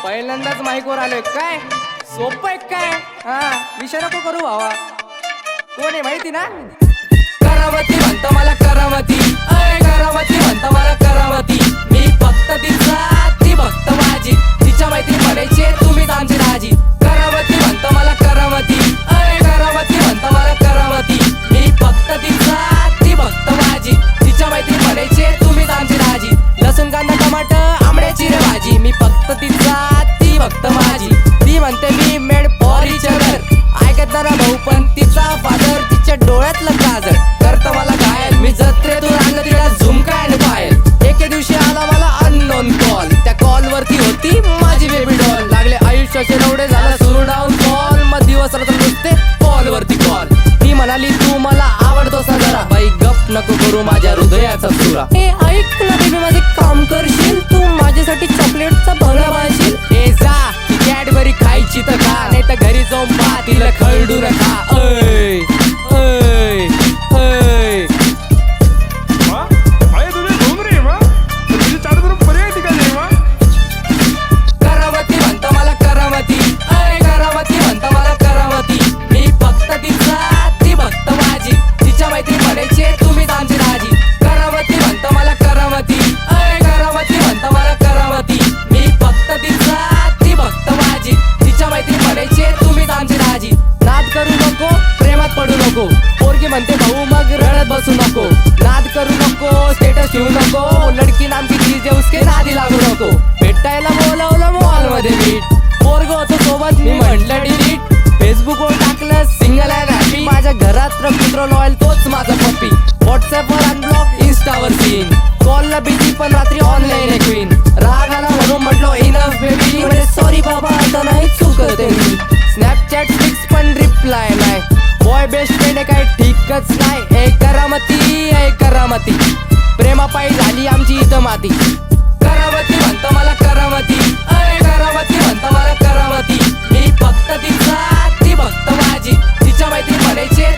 पहिल्यांदाच माईकवर आलोय काय सोपं आहे काय हा विषय नको करू भावा कोण आहे माहिती ना करावती म्हणतो मला करावती अय करावती म्हणतो मला करावती मी फक्त तिचा ती भक्त माझी तिच्या मैत्री म्हणायचे तुम्हीच आमची राजी करावती म्हणतो मला करावती अय करावती म्हणतो मला करावती मी फक्त तिचा ती भक्त माझी तिच्या मैत्री म्हणायचे तुम्हीच आमची राजी लसूण कांदा टमाटर आंबड्याची रे भाजी मी फक्त तिचा ती भक्त माझी ती म्हणते मी मेड फॉर इच अदर ऐकत ना भाऊ पण तिचा फादर तिच्या डोळ्यातलं काजळ करत मला घायल मी जत्रेतून आणलं तिला झुमका आणि पायल एके दिवशी आला मला अननोन कॉल त्या कॉल वरती होती माझी बेबी डॉल लागले आयुष्याचे नवडे झाला सुरू डाऊन कॉल मग दिवस रात्र नुसते कॉल वरती कॉल ती म्हणाली तू मला आवडतोस ना जरा बाई गप नको करू माझ्या हृदयाचा सुरा ए ऐक ना बेबी माझे काम करशील तू माझ्यासाठी चॉकलेटचा भला बांधशील ए जा कॅडबरी खायची तर खा नाही तर घरी जाऊन पा तिला खरडू नका ऐ ऐ ऐ करावती म्हणतो मला करावती अय करावती म्हणतो मला करावती मी फक्त तिचा ती भक्त माझी तिच्या मैत्री म्हणायचे तुम्हीच आमची राजी करावती म्हणतो मला करावती अय करावती म्हणतो मला करावती मी फक्त तिचा ती भक्त माझी तिच्या मैत्री म्हणायचे तुम्हीच आमची राजी नाद करू नको प्रेमात पडू नको पोरगी म्हणते भाऊ मग रडत बसू नको नाद करू नको स्टेटस ठेवू नको लडकी नामकी चीज आहे उसके नादी लागू नको भेटायला बोलावलं मॉल मध्ये नीट पोरग होतो सोबत मी म्हटलं डिलीट फेसबुक वर टाकलं सिंगल अँड हॅपी माझ्या घरात कुत्रो लॉयल तोच माझा पप्पी व्हॉट्सअप वर अनब्लॉक इंस्टावर सीन कॉलला बिझी पण रात्री ऑनलाईन आहे क्वीन राग आला म्हणून म्हटलो इनफ बेबी म्हणजे सॉरी बाबा आता नाही चुकते मी स्नॅपचॅट फिक्स पण रिप्लाय नाही बॉय बेस्ट फ्रेंड काय ठीकच नाही ए करामती प्रेमापायी झाली आमची इथं माती करावती म्हणतो मला करावती अय करावती म्हणतो मला करावती मी फक्त तिचा ती भक्त माझी तिच्या मैत्री म्हणायचे